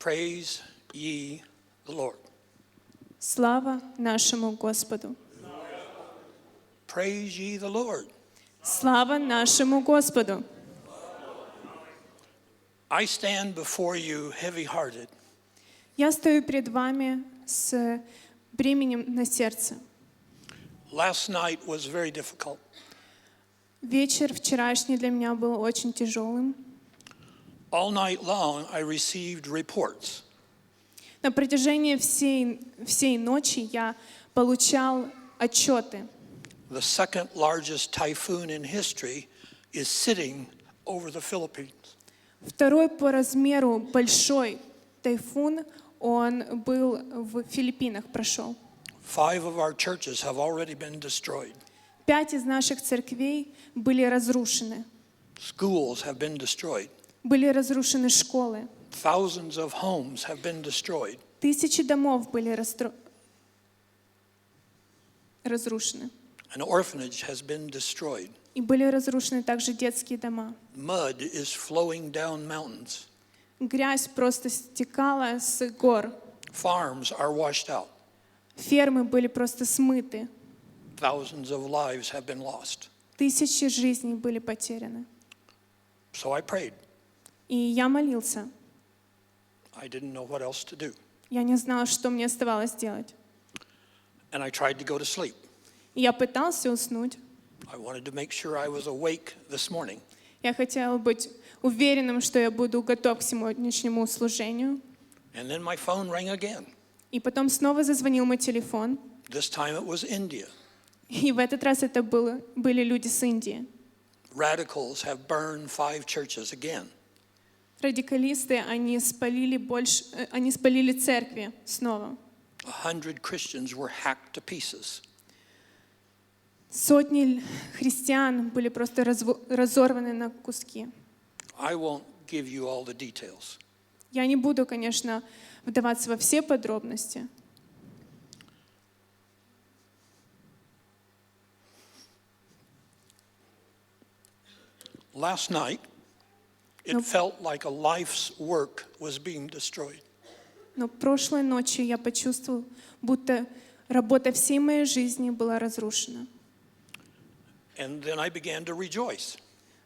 Praise ye the Lord. Слава нашему Господу! Praise ye the Lord. Слава нашему Господу! I stand before you heavy-hearted, Я стою перед вами с бременем на сердце. Last night was very difficult. Вечер вчерашний для меня был очень тяжелым. All night long I received reports. На протяжении всей ночи я получал отчеты. The second largest typhoon in history is sitting over the Philippines. Второй по размеру большой тайфун, он был в Филиппинах, прошел. 5 of our churches have already been destroyed. 5 из наших церквей были разрушены. Schools have been destroyed. Были разрушены школы. Thousands of homes have been destroyed. Тысячи домов были разрушены. An orphanage has been destroyed. И были разрушены также детские дома. Mud is flowing down mountains. Грязь просто стекала с гор. Farms are washed out. Фермы были просто смыты. Thousands of lives have been lost. Тысячи жизней были потеряны. So I prayed. И я молился. I didn't know what else to do. Я не знала, что мне оставалось делать. And I tried to go to sleep. И я пытался уснуть. I wanted to make sure I was awake this morning. Я хотела быть уверенным, что я буду готов к сегодняшнему служению. And then my phone rang again. И потом снова зазвонил мой телефон. This time it was India. И в этот раз это были люди с Индии. Radicals have burned 5 churches again. Радикалисты, они спалили церкви снова. 100 Christians were hacked to pieces. Сотни христиан были просто разорваны на куски. I won't give you all the details. Я не буду, конечно, вдаваться во все подробности. Last night, it felt like a life's work was being destroyed. Но прошлой ночью я почувствовал, будто работа всей моей жизни была разрушена. And then I began to rejoice.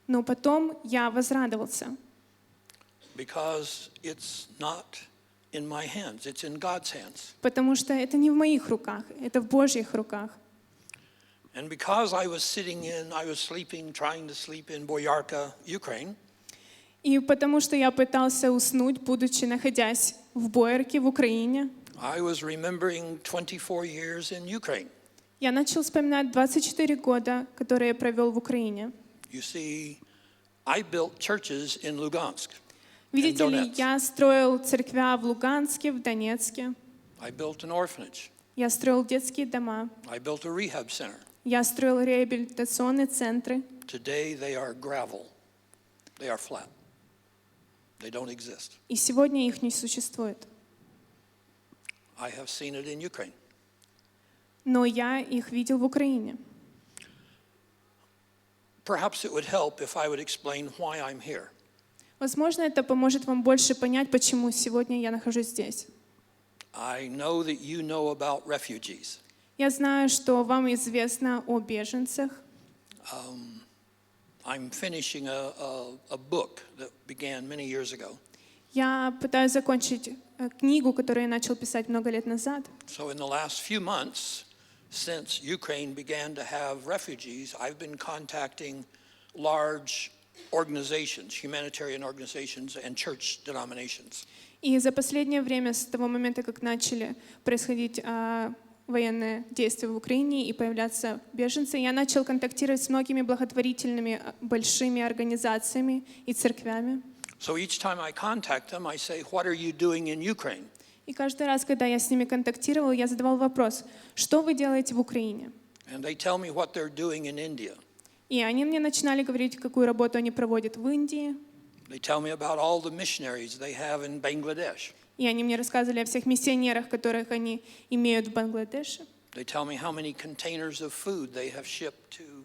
Но потом я возрадовался. Because it's not in my hands, it's in God's hands. Потому что это не в моих руках, это в Божьих руках. And because I was sleeping, trying to sleep in Boyarka, Ukraine. И потому что я пытался уснуть, будучи находясь в Боярке, в Украине. I was remembering 24 years in Ukraine. Я начал вспоминать 24 года, которые я провел в Украине. You see, I built churches in Lugansk. Видите ли, я строил церквя в Луганске, в Донецке. I built an orphanage. Я строил детские дома. I built a rehab center. Я строил реабилитационные центры. Today they are gravel. They are flat. They don't exist. И сегодня их не существует. I have seen it in Ukraine. Но я их видел в Украине. Perhaps it would help if I would explain why I'm here. Возможно, это поможет вам больше понять, почему сегодня я нахожусь здесь. I know that you know about refugees. Я знаю, что вам известно о беженцах. I'm finishing a book that began many years ago. Я пытаюсь закончить книгу, которую я начал писать много лет назад. So in the last few months, since Ukraine began to have refugees, I've been contacting large organizations, humanitarian organizations and church denominations. И за последнее время, с того момента, как начали происходить военные действия в Украине и появляться беженцы, я начал контактировать с многими благотворительными большими организациями и церквями. So each time I contact them, I say, "What are you doing in Ukraine?" И каждый раз, когда я с ними контактировал, я задавал вопрос: что вы делаете в Украине? And they tell me what they're doing in India. И они мне начинали говорить, какую работу они проводят в Индии. They tell me about all the missionaries they have in Bangladesh. И они мне рассказывали о всех миссионерах, которых они имеют в Бангладеше. They tell me how many containers of food they have shipped to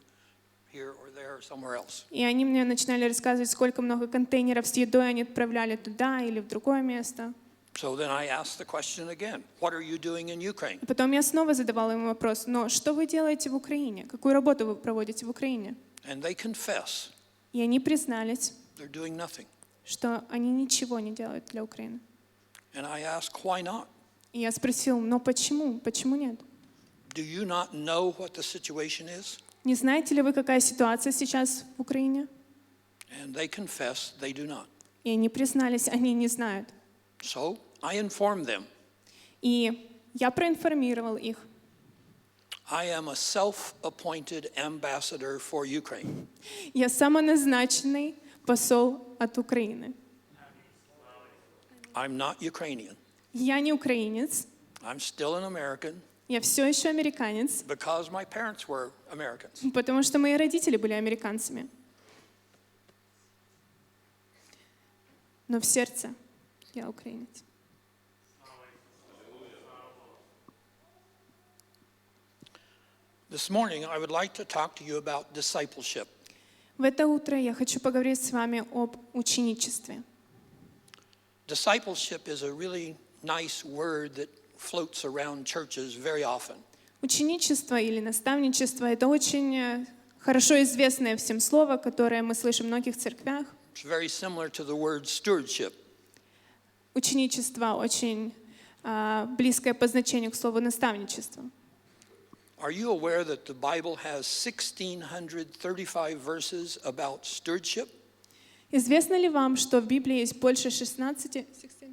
here or there or somewhere else. И они мне начинали рассказывать, сколько много контейнеров с едой они отправляли туда или в другое место. So then I asked the question again, what are you doing in Ukraine? И потом я снова задавала ему вопрос, но что вы делаете в Украине? Какую работу вы проводите в Украине? And they confess И они признались, they're doing nothing. что они ничего не делают для Украины. And I asked, why not? И я спросил, но почему? Почему нет? Do you not know what the situation is? Не знаете ли вы, какая ситуация сейчас в Украине? And they confess they do not. И они признались, они не знают. So I informed them. И я проинформировал их. I am a self-appointed ambassador for Ukraine. Я самоназначенный посол от Украины. I'm not Ukrainian. Я не украинец, I'm still an American я все еще американец, because my parents were Americans. потому что мои родители были американцами. Но в сердце я украинец. This morning I would like to talk to you about discipleship. В это утро я хочу поговорить с вами об ученичестве. Discipleship is a really nice word that floats around churches very often. Ученичество или наставничество – это очень хорошо известное всем слово, которое мы слышим в многих церквях. It's very similar to the word stewardship. Ученичество очень близкое по значению к слову наставничество. Are you aware that the Bible has 1,635 verses about stewardship? Известно ли вам, что в Библии есть больше 1,635.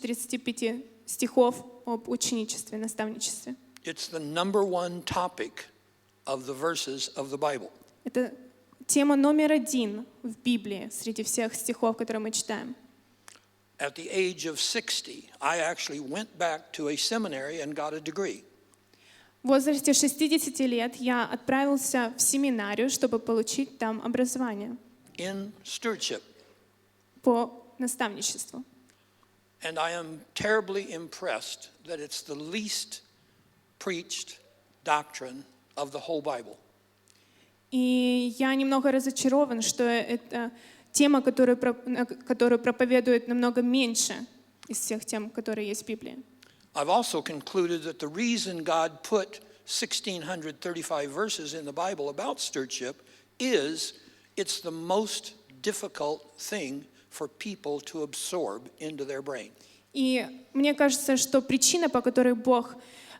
035 стихов об ученичестве, наставничестве? It's the number one topic of the verses of the Bible. Это тема номер один в Библии среди всех стихов, которые мы читаем. At the age of 60, I actually went back to a seminary and got a degree. В возрасте 60 лет я отправился в семинарию, чтобы получить там образование In stewardship. по наставничеству. And I am terribly impressed that it's the least preached doctrine of the whole Bible. И я немного разочарован, что это тема, которую проповедует намного меньше из всех тем, которые есть в Библии. I've also concluded that the reason God put 1,635 verses in the Bible about stewardship is it's the most difficult thing for people to absorb into their brain. И мне кажется, что причина, по которой Бог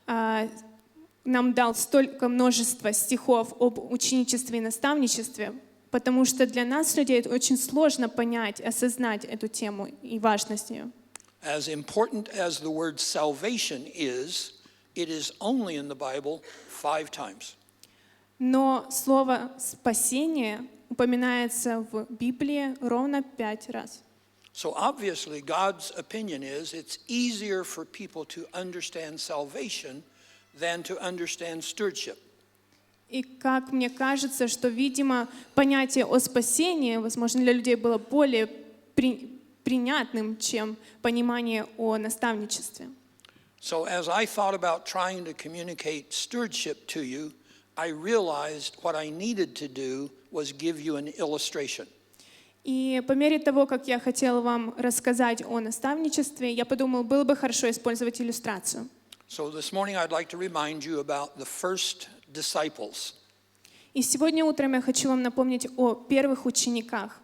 нам дал столько множества стихов об ученичестве и наставничестве, потому что для нас, людей, очень сложно понять, осознать эту тему и важность ее. As important as the word salvation is, it is only in the Bible 5 times. Но слово «спасение» упоминается в Библии ровно 5 раз. So obviously God's opinion is it's easier for people to understand salvation than to understand stewardship. И как мне кажется, что, видимо, понятие о спасении, возможно, для людей было более принятным, чем понимание о наставничестве. So as I thought about trying to communicate stewardship to you, I realized what I needed to do was give you an illustration. И по мере того, как я хотела вам рассказать о наставничестве, я подумала, было бы хорошо использовать иллюстрацию. So this morning I'd like to remind you about the first disciples. И сегодня утром я хочу вам напомнить о первых учениках.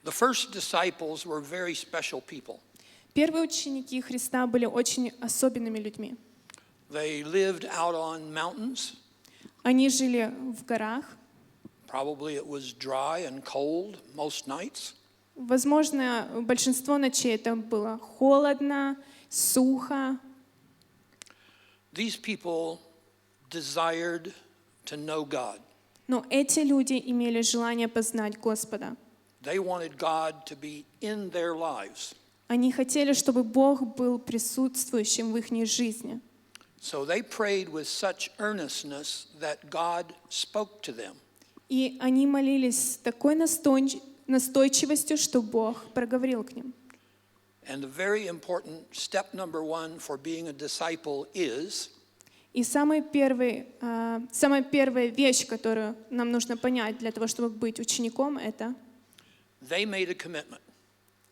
The first disciples were very special people. Первые ученики Христа были очень особенными людьми. They lived out on mountains. Они жили в горах. Probably it was dry and cold most nights. Возможно, большинство ночей это было холодно, сухо. These people desired to know God. Но эти люди имели желание познать Господа. They wanted God to be in their lives. Они хотели, чтобы Бог был присутствующим в их жизни. So they prayed with such earnestness that God spoke to them. И они молились с такой настойчивостью, что Бог проговорил к ним. And the very important step number 1 for being a disciple is И самая первая вещь, которую нам нужно понять для того, чтобы быть учеником, это They made a commitment.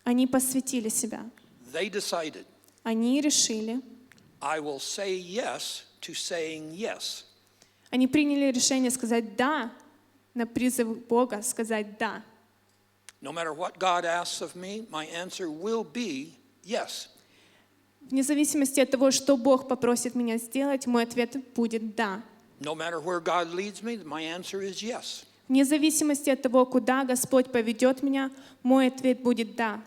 Они посвятили себя. They decided, Они решили. I will say yes to saying yes. Они приняли решение сказать «да», на призыв Бога сказать «да». No matter what God asks of me, my answer will be yes. Вне зависимости от того, что Бог попросит меня сделать, мой ответ будет «да». No matter where God leads me, my answer is yes. Вне зависимости от того, куда Господь поведет меня, мой ответ будет «да».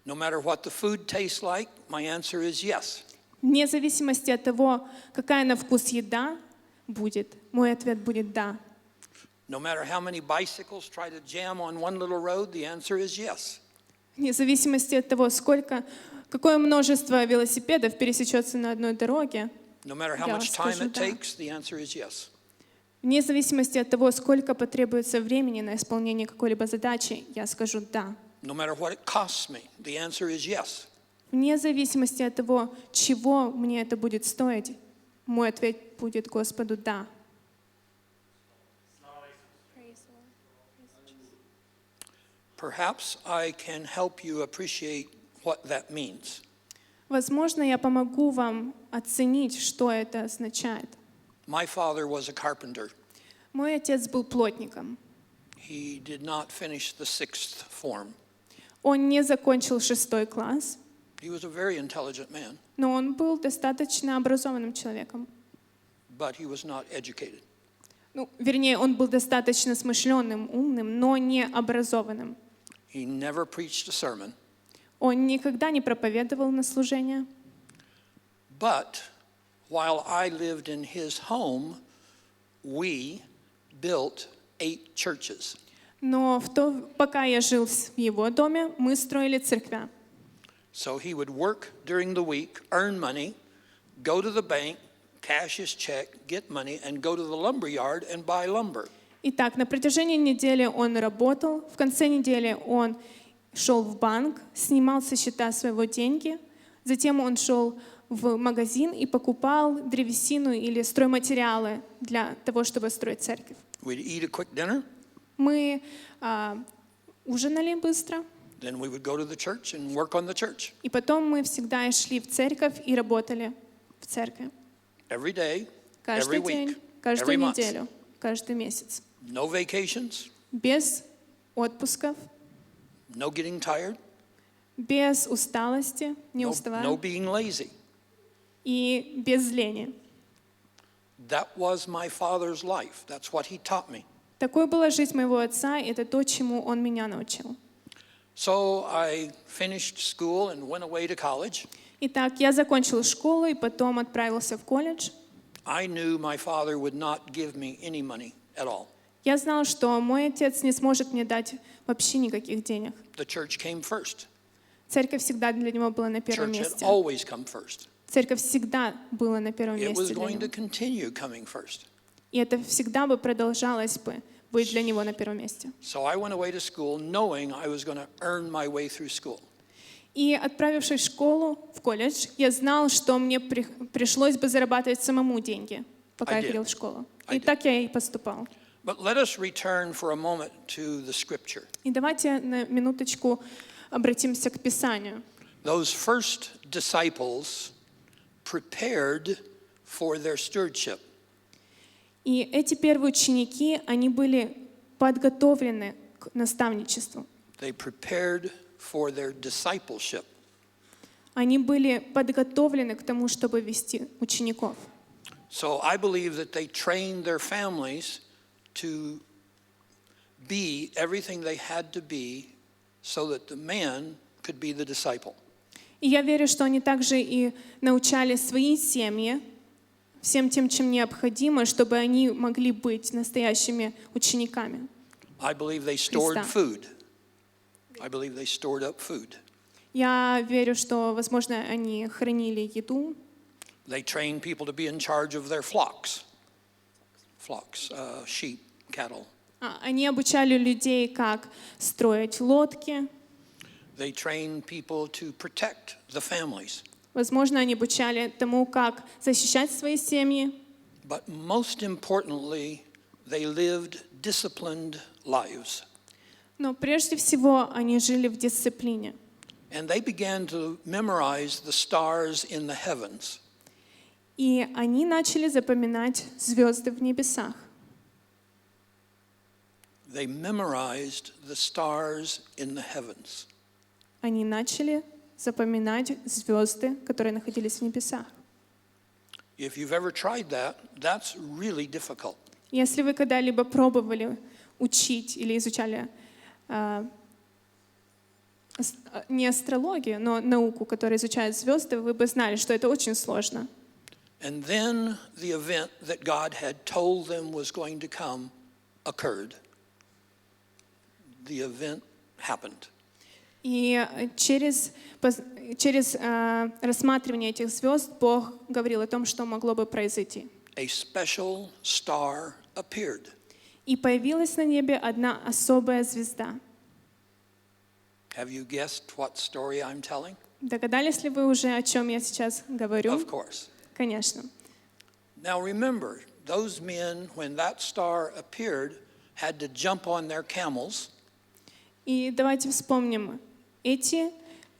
No matter what the food tastes like, my answer is yes. Вне зависимости от того, какая на вкус еда будет, мой ответ будет «да». No matter how many bicycles try to jam on one little road, the answer is yes. Вне зависимости от того, какое множество велосипедов пересечется на одной дороге, No matter how Я much time скажу it «да». takes, the answer is yes. вне зависимости от того, сколько потребуется времени на исполнение какой-либо задачи, я скажу «да». No matter what it costs me, the answer is yes. Вне зависимости от того, чего мне это будет стоить, мой ответ будет Господу «да». Perhaps I can help you appreciate what that means. Возможно, я помогу вам оценить, что это означает. My father was a carpenter. Мой отец был плотником. He did not finish the 6th form. Он не закончил 6 класс, He was a very intelligent man, но он был достаточно образованным человеком. but he was not educated. Вернее, он был достаточно смышленым, умным, но не образованным. He never preached a sermon, Он никогда не проповедовал на служение. but while I lived in his home, we built 8 churches. Но пока я жил в его доме, мы строили церквя. So he would work during the week, earn money, go to the bank, cash his check, get money, and go to the lumber yard and buy lumber. Итак, на протяжении недели он работал, в конце недели он шел в банк, снимал со счета своего деньги, затем он шел в магазин и покупал древесину или стройматериалы для того, чтобы строить церковь. We'd eat a quick dinner, Мы ужинали быстро, then we would go to the church and work on the church. и потом мы всегда шли в церковь и работали в церкви. Every day, Каждый every день, week, каждую every month. неделю, каждый месяц. No vacations, Без отпусков, no getting tired, без усталости, не no уставая, being lazy. и без лени. That was my father's life. That's what he taught me. Такой была жизнь моего отца, и это то, чему он меня научил. So I finished school and went away to college. Итак, я закончил школу и потом отправился в колледж. I knew my father would not give me any money at all. Я знал, что мой отец не сможет мне дать вообще никаких денег. The church came first. Церковь всегда для него была на первом Church had месте. always come first. Церковь всегда была на первом It was месте для going to него. continue coming first. И это всегда бы продолжалось бы быть для него на первом месте. So I went away to school knowing I was going to earn my way through school. И отправившись в школу, в колледж, я знал, что мне пришлось бы зарабатывать самому деньги, пока I я did. ходил в школу. I И did. так я и поступал. But let us return for a moment to the scripture. И давайте на минуточку обратимся к Писанию. Those first disciples prepared for their stewardship. И эти первые ученики, они были подготовлены к наставничеству. They prepared for their discipleship. Они были подготовлены к тому, чтобы вести учеников. So I believe that they trained their families to be everything they had to be so that the man could be the disciple. И я верю, что они также и научали свои семьи всем тем, чем необходимо, чтобы они могли быть настоящими учениками. I believe they stored Христа. food. I believe they stored up food. Я верю, что, возможно, они хранили еду. They trained people to be in charge of their flocks. Flocks, sheep, cattle. Они обучали людей, как строить лодки. They trained people to protect the families. Возможно, они обучали тому, как защищать свои семьи. But most importantly, they lived disciplined lives. Но прежде всего они жили в дисциплине. And they began to memorize the stars in the heavens. И они начали запоминать звезды в небесах. They memorized the stars in the heavens. Они начали запоминать звезды, которые находились в небесах. If you've ever tried that, that's really difficult. Если вы когда-либо пробовали учить или изучали не астрологию, но науку, которая изучает звезды, вы бы знали, что это очень сложно. And then the event that God had told them was going to come occurred. The event happened. И через рассматривание этих звезд Бог говорил о том, что могло бы произойти. A special star appeared. И появилась на небе одна особая звезда. Have you guessed what story I'm telling? Догадались ли вы уже, о чем я сейчас говорю? Of course. Конечно. Now remember, those men, when that star appeared, had to jump on their camels. И давайте вспомним, эти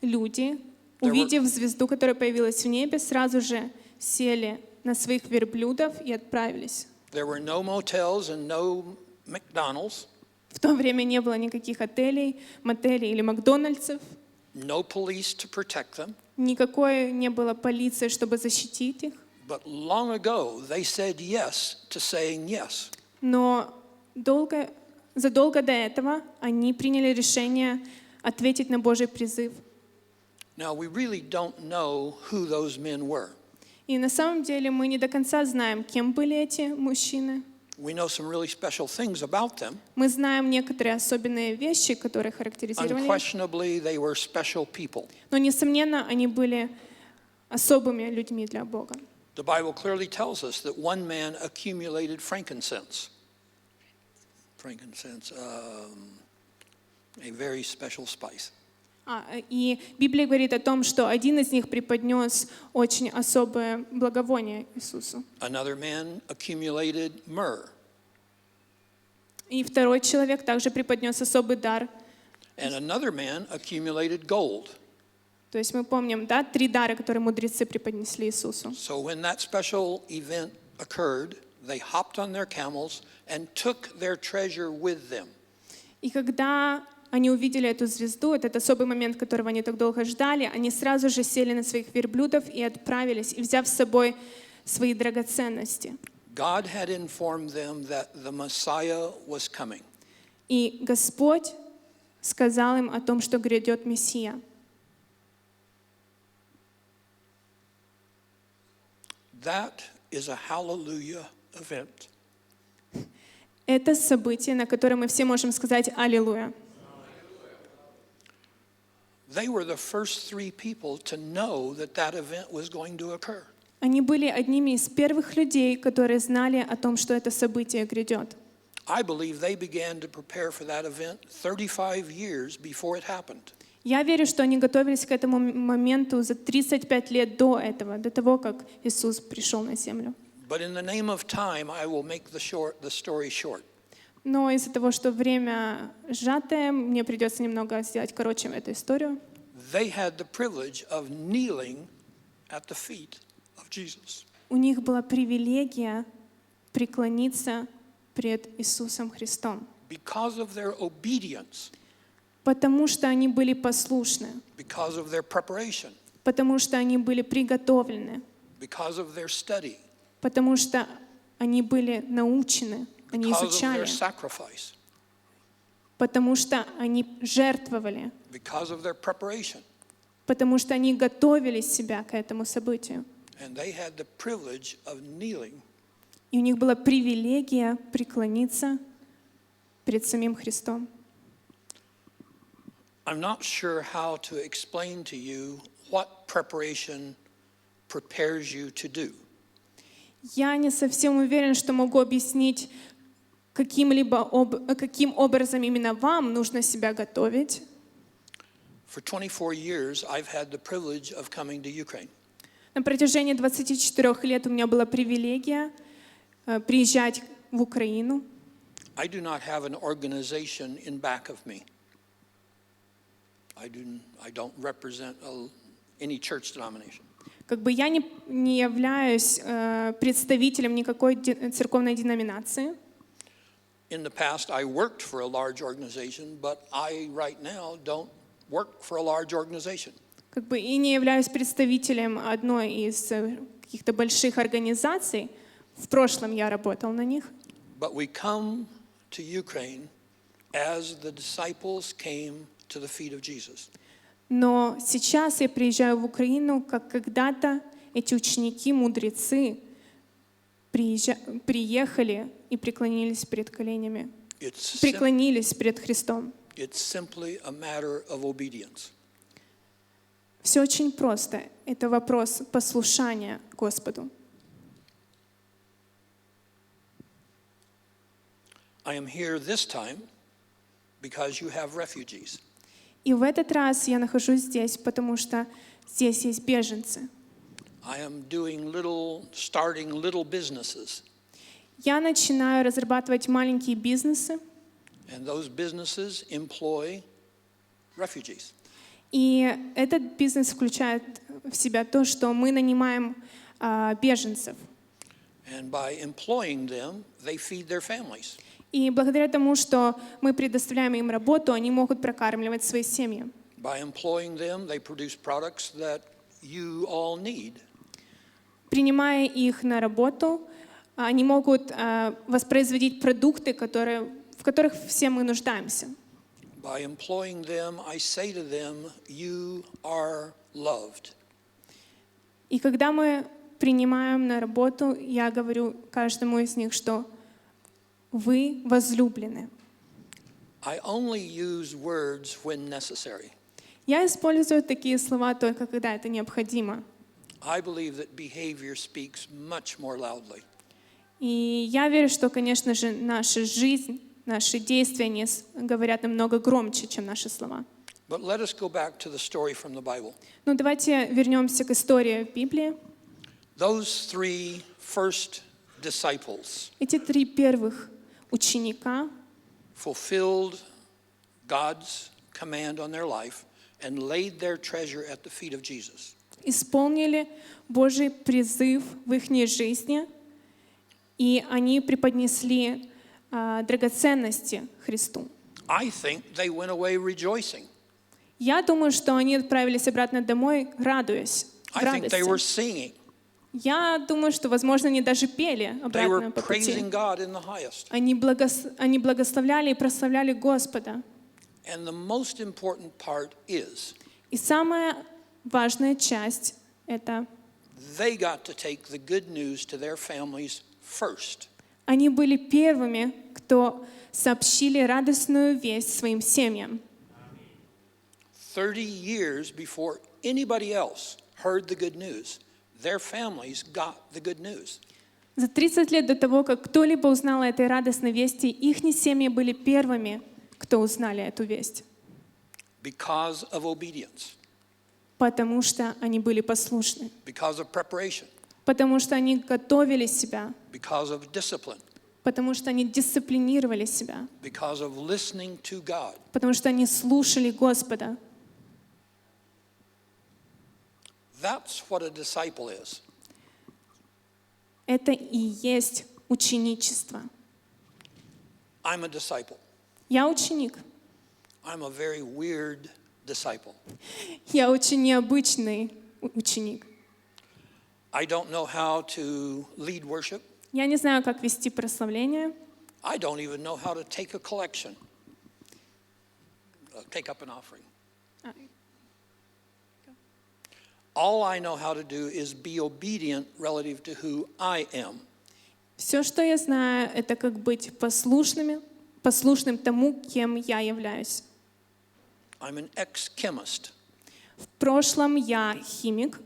люди, увидев звезду, которая появилась в небе, сразу же сели на своих верблюдов и отправились. There were no motels and no McDonald's, В то время не было никаких отелей, мотелей или Макдональдсов, no police to protect them. никакой не было полиции, чтобы защитить их. But long ago, they said yes to saying yes. Но задолго до этого они приняли решение ответить на Божий призыв. Now, we really don't know who those men were. И на самом деле мы не до конца знаем, кем были эти мужчины. We know some really special things about them. Мы знаем некоторые особенные вещи, которые характеризировали их. Unquestionably, they were special people. Но, несомненно, они были особыми людьми для Бога. The Bible clearly tells us that one man accumulated frankincense. Frankincense, a very special spice. И Библия говорит о том, что один из них преподнес очень особое благовоние Иисусу. Another man accumulated myrrh. И второй человек также преподнес особый дар. And another man accumulated gold. То есть мы помним, да, 3 дара, которые мудрецы преподнесли Иисусу. So when that special event occurred, they hopped on their camels and took their treasure with them. И когда они увидели эту звезду, этот особый момент, которого они так долго ждали, они сразу же сели на своих верблюдов и отправились, и взяв с собой свои драгоценности. God had informed them that the Messiah was coming. И Господь сказал им о том, что грядет Мессия. That is a hallelujah event. Это событие, на которое мы все можем сказать «Аллилуйя». They were the first 3 people to know that that event was going to occur. Они были одними из первых людей, которые знали о том, что это событие грядет. I believe they began to prepare for that event 35 years before it happened. Я верю, что они готовились к этому моменту за 35 лет до этого, до того, как Иисус пришел на землю. But in the name of time, I will make the story short. Но из-за того, что время сжатое, мне придется немного сделать короче эту историю. They had the privilege of kneeling at the feet of Jesus. У них была привилегия преклониться пред Иисусом Христом, Because of their obedience, потому что они были послушны, because of their preparation, потому что они были приготовлены, because of their study, потому что они были научены, они because of изучали, their sacrifice, потому что они жертвовали, because of their preparation. потому что они готовили себя к этому событию. And they had the privilege of kneeling И у них была привилегия преклониться перед самим Христом. I'm not sure how to explain to you what preparation prepares you to do. Я не совсем уверен, что могу объяснить, каким образом именно вам нужно себя готовить. For 24 years, I've had the privilege of coming to Ukraine. На протяжении 24 лет у меня была привилегия приезжать в Украину. I do not have an organization in back of me. I don't represent any church denomination. Как бы я не являюсь представителем никакой церковной деноминации. In the past, I worked for a large organization, but I right now don't work for a large organization. Как бы и не являюсь представителем одной из каких-то больших организаций. В прошлом я работал на них. But we come to Ukraine as the disciples came to the feet of Jesus. Но сейчас я приезжаю в Украину, как когда-то эти ученики, мудрецы, приехали и преклонились перед коленями, преклонились перед Христом. It's simply a matter of obedience. Все очень просто. Это вопрос послушания Господу. I am here this time because you have refugees. И в этот раз я нахожусь здесь, потому что здесь есть беженцы. I am starting little businesses. Я начинаю разрабатывать маленькие бизнесы, And those businesses employ refugees. и этот бизнес включает в себя то, что мы нанимаем беженцев. And by employing them, they feed their families. И благодаря тому, что мы предоставляем им работу, они могут прокармливать свои семьи. By employing them, they produce products that you all need. Принимая их на работу, они могут воспроизводить продукты, в которых все мы нуждаемся. By employing them, I say to them, you are loved. И когда мы принимаем на работу, я говорю каждому из них, что вы возлюблены. I only use words when necessary. Я использую такие слова только когда это необходимо. I believe that behavior speaks much more loudly. И я верю, что, конечно же, наша жизнь, наши действия не говорят намного громче, чем наши слова. But let us go back to the story from the Bible. Но давайте вернемся к истории в Библии. Those three first disciples Эти три первых ученика fulfilled God's command on their life and laid their treasure at the feet of Jesus. исполнили Божий призыв в их жизни, и они преподнесли драгоценности Христу. I think they went away rejoicing. Я думаю, что они отправились обратно домой, радуясь. I think they were singing. Я думаю, что, возможно, они даже пели They обратно were по пути. praising God in the highest. Они благословляли и прославляли Господа. And the most important part is И самая важная часть — это they got to take the good news to their families first. они были первыми, кто сообщили радостную весть своим семьям. 30 years before anybody else heard the good news, their families got the good news. За 30 лет до того, как кто-либо узнал о этой радостной вести, их семьи были первыми, кто узнали эту весть. Because of obedience, Потому что они были послушны. because of preparation, Потому что они готовили себя. because of discipline, Потому что они дисциплинировали себя. because of listening to God. Потому что они слушали Господа. That's what a disciple is. Это и есть ученичество. I'm a disciple. Я ученик. I'm a very weird disciple. Я очень необычный ученик. I don't know how to lead worship. Я не знаю, как вести прославление. I don't even know how to take a collection, take up an offering. All I know how to do is be obedient relative to who I am. Все, что я знаю, это как быть послушным тому, кем я являюсь. I'm an ex-chemist, В прошлом я химик,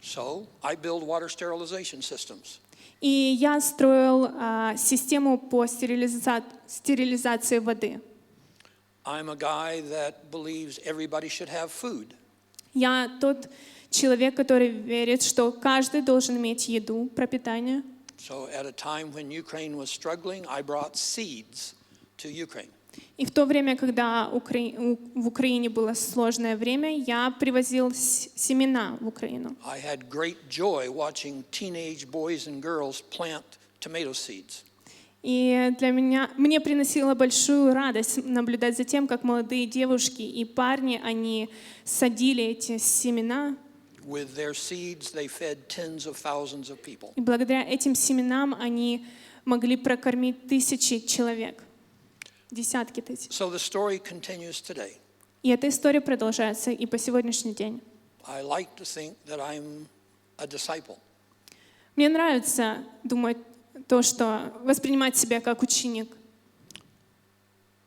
so I build water sterilization systems. и я строил систему по стерилизации воды. I'm a guy that believes everybody should have food. Я тот человек, который верит, что каждый должен иметь еду, пропитание. So at a time when Ukraine was struggling, I brought seeds to Ukraine. И в то время, когда в Украине было сложное время, я привозил семена в Украину. I had great joy watching teenage boys and girls plant tomato seeds. И мне приносило большую радость наблюдать за тем, как молодые девушки и парни, они садили эти семена. With their seeds, they fed tens of thousands of people. И благодаря этим семенам они могли прокормить тысячи человек, десятки тысяч. So the story continues today. И эта история продолжается и по сегодняшний день. I like to think that I'm a disciple. Мне нравится думать то, что воспринимать себя как ученик.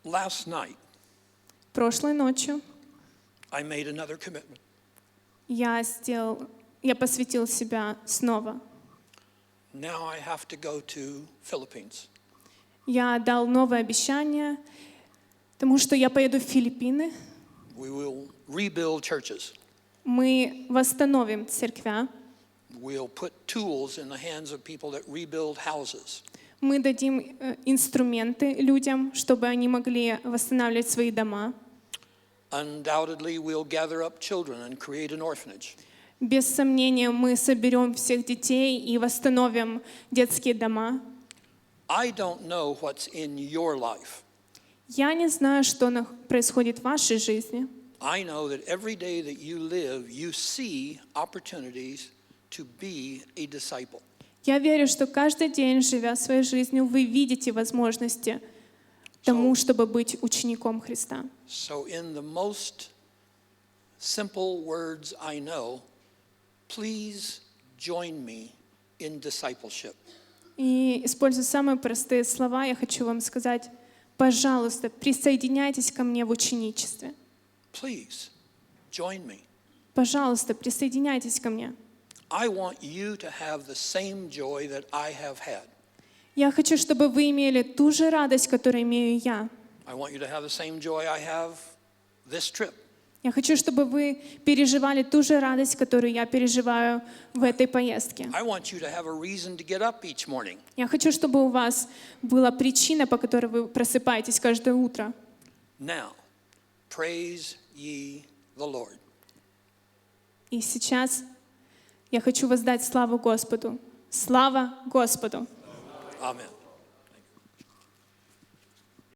Last night, Прошлой ночью I made another commitment. я посвятил себя снова. Now I have to go to Philippines. Я дал новое обещание, потому что я поеду в Филиппины. We will rebuild churches. Мы восстановим церквя. We'll put tools in the hands of people that rebuild houses. Мы дадим инструменты людям, чтобы они могли восстанавливать свои дома. Undoubtedly, we'll gather up children and create an orphanage. Без сомнения, мы соберем всех детей и восстановим детские дома. I don't know what's in your life. Я не знаю, что происходит в вашей жизни. I know that every day that you live, you see opportunities to be a disciple. Я верю, что каждый день, живя своей жизнью, вы видите возможности тому, чтобы быть учеником Христа. So in the most simple words I know, please join me in discipleship. И, используя самые простые слова, я хочу вам сказать, пожалуйста, присоединяйтесь ко мне в ученичестве. Please join me. Пожалуйста, присоединяйтесь ко мне. I want you to have the same joy that I have had. Я хочу, чтобы вы имели ту же радость, которую имею я. I want you to have the same joy I have this trip. Я хочу, чтобы вы переживали ту же радость, которую я переживаю в этой поездке. I want you to have a reason to get up each morning. Я хочу, чтобы у вас была причина, по которой вы просыпаетесь каждое утро. Now, praise ye the Lord. И сейчас я хочу воздать славу Господу. Слава Господу! Amen.